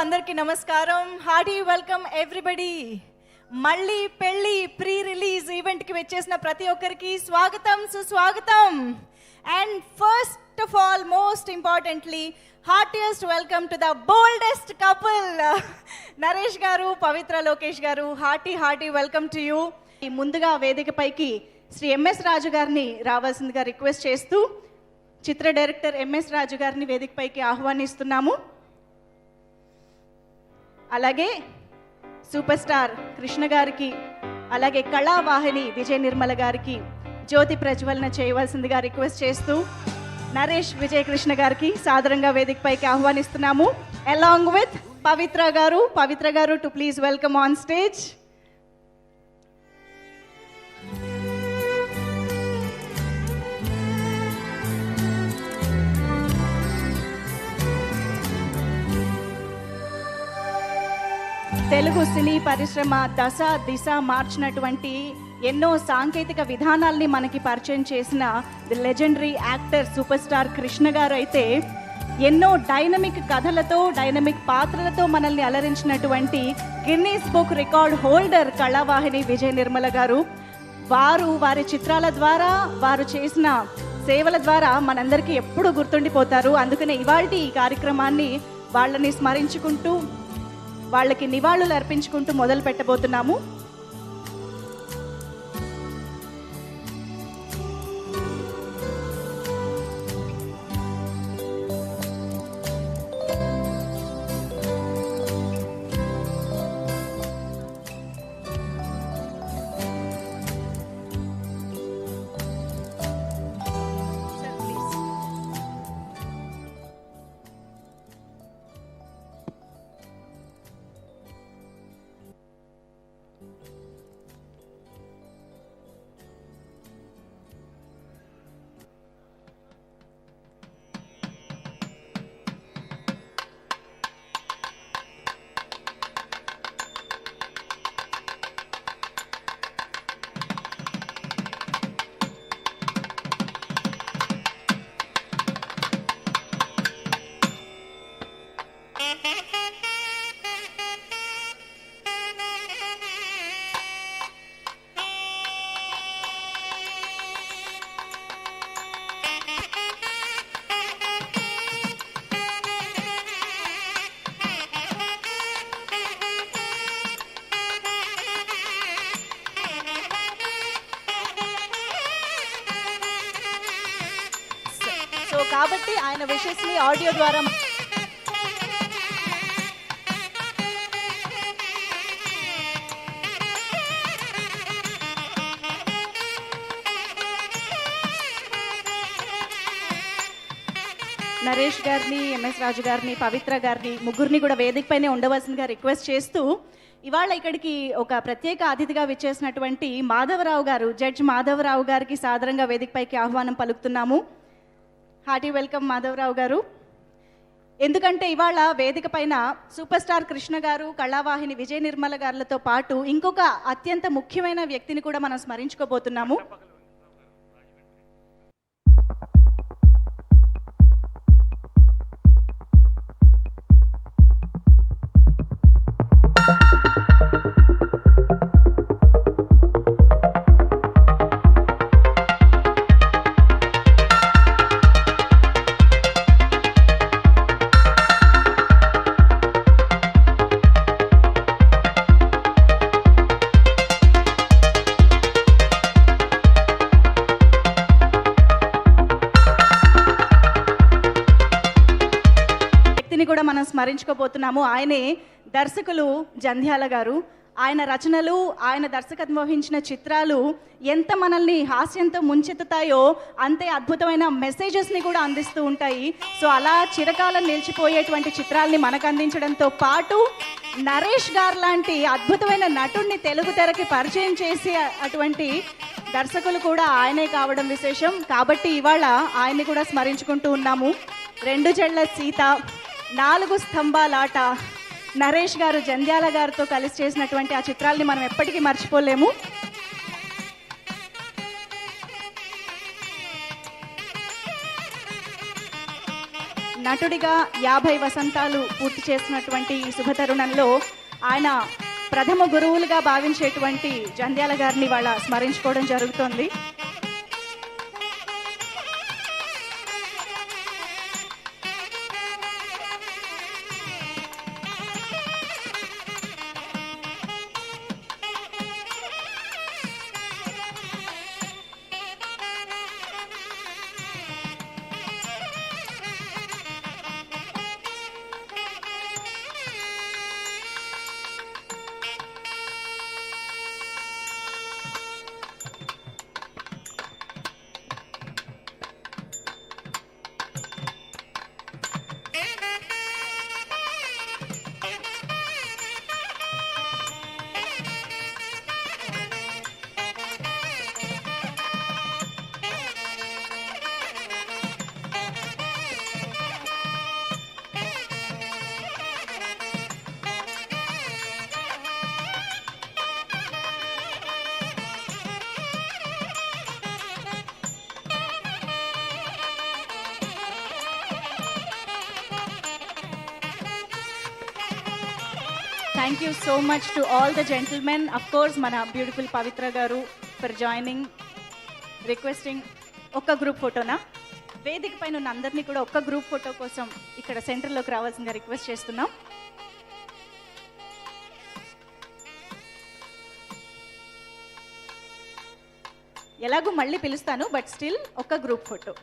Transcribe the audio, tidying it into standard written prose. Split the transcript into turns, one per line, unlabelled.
అందరికీ నమస్కారం. Hearty welcome everybody. మళ్ళీ పెళ్ళి ప్రీ రిలీజ్ ఈవెంట్కి వచ్చేసిన ప్రతి ఒక్కరికి స్వాగతం, సుస్వాగతం. And first of all, most importantly, heartiest welcome to the boldest couple, Naresh garu, Pavitra Lokesh garu. Hearty welcome to you. ముందుగా వేదికపైకి శ్రీ ఎంఎస్ రాజు గారిని రావాల్సిందిగా రిక్వెస్ట్ చేస్తూ చిత్ర డైరెక్టర్ ఎంఎస్ రాజు గారిని వేదికపైకి ఆహ్వానిస్తున్నాము. అలాగే సూపర్ స్టార్ కృష్ణ గారికి, అలాగే కళావాహిని విజయ నిర్మల గారికి జ్యోతి ప్రజ్వలన చేయవలసిందిగా రిక్వెస్ట్ చేస్తూ నరేష్ విజయ కృష్ణ గారికి సాదరంగా వేదికపైకి ఆహ్వానిస్తున్నాము. Along with Pavitra garu to please welcome on stage. Telugu సినీ పరిశ్రమ దశ దిశ మార్చినటువంటి ఎన్నో సాంకేతిక విధానాల్ని మనకి పరిచయం చేసిన the legendary actor super star Krishna గారు అయితే ఎన్నో డైనమిక్ కథలతో, డైనమిక్ పాత్రలతో మనల్ని అలరించినటువంటి Guinness book record holder Kalavahini Vijaya Nirmala గారు. వారి చిత్రాల ద్వారా, వారు చేసిన సేవల ద్వారా మనందరికీ ఎప్పుడూ గుర్తుండిపోతారు. అందుకనే ఇవాల్టి ఈ కార్యక్రమాన్ని వాళ్ళని స్మరించుకుంటూ, వాళ్ళకి నివాళులు అర్పించుకుంటూ మొదలు పెట్టబోతున్నాము. కాబట్టి ఆయన విషెస్ ని ఆడియో ద్వారా నరేష్ గారిని, ఎంఎస్ రాజు గారిని, పవిత్ర గారిని, ముగ్గురిని కూడా వేదికపైనే ఉండవలసిందిగా రిక్వెస్ట్ చేస్తూ ఇవాళ ఇక్కడికి ఒక ప్రత్యేక అతిథిగా విచ్చేసినటువంటి మాధవరావు గారు, జడ్జ్ మాధవరావు గారికి సాదరంగా వేదికపైకి ఆహ్వానం పలుకుతున్నాము. హార్టీ వెల్కమ్ మాధవరావు గారు. ఎందుకంటే ఇవాళ వేదిక పైన సూపర్ స్టార్ కృష్ణ గారు, కళావాహిని విజయ నిర్మల గారులతో పాటు ఇంకొక అత్యంత ముఖ్యమైన వ్యక్తిని కూడా మనం స్మరించుకోబోతున్నాము. కూడా మనం స్మరించుకోబోతున్నాము. ఆయనే దర్శకులు జంధ్యాల గారు. ఆయన రచనలు, ఆయన దర్శకత్వం వహించిన చిత్రాలు ఎంత మనల్ని హాస్యంతో ముంచెత్తుతాయో అంతే అద్భుతమైన మెసేజెస్ని కూడా అందిస్తూ ఉంటాయి. సో అలా చిరకాలం నిలిచిపోయేటువంటి చిత్రాల్ని మనకు అందించడంతో పాటు నరేష్ గారు లాంటి అద్భుతమైన నటుడిని తెలుగు తెరకి పరిచయం చేసే అటువంటి దర్శకులు కూడా ఆయనే కావడం విశేషం. కాబట్టి ఇవాళ ఆయన్ని కూడా స్మరించుకుంటూ ఉన్నాము. 2 జళ్ల సీత, 4 స్తంభాలాట, నరేష్ గారు జంధ్యాల గారితో కలిసి చేసినటువంటి ఆ చిత్రాల్ని మనం ఎప్పటికీ మర్చిపోలేము. నటుడిగా 50 వసంతాలు పూర్తి చేసినటువంటి ఈ శుభతరుణంలో ఆయన ప్రథమ గురువులుగా భావించేటువంటి జంధ్యాల గారిని వాళ్ళ స్మరించుకోవడం జరుగుతోంది. Thank you so much to all the gentlemen. Of course, mana beautiful Pavitra garu for joining, requesting oka group photo na. వేదిక పైన ఉన్న అందరినీ కూడా ఒక్క గ్రూప్ ఫోటో కోసం ఇక్కడ సెంటర్లోకి రావాల్సిందిగా రిక్వెస్ట్ చేస్తున్నాం. ఎలాగో మళ్ళీ పిలుస్తాను, బట్ స్టిల్ ఒక్క గ్రూప్ ఫోటో.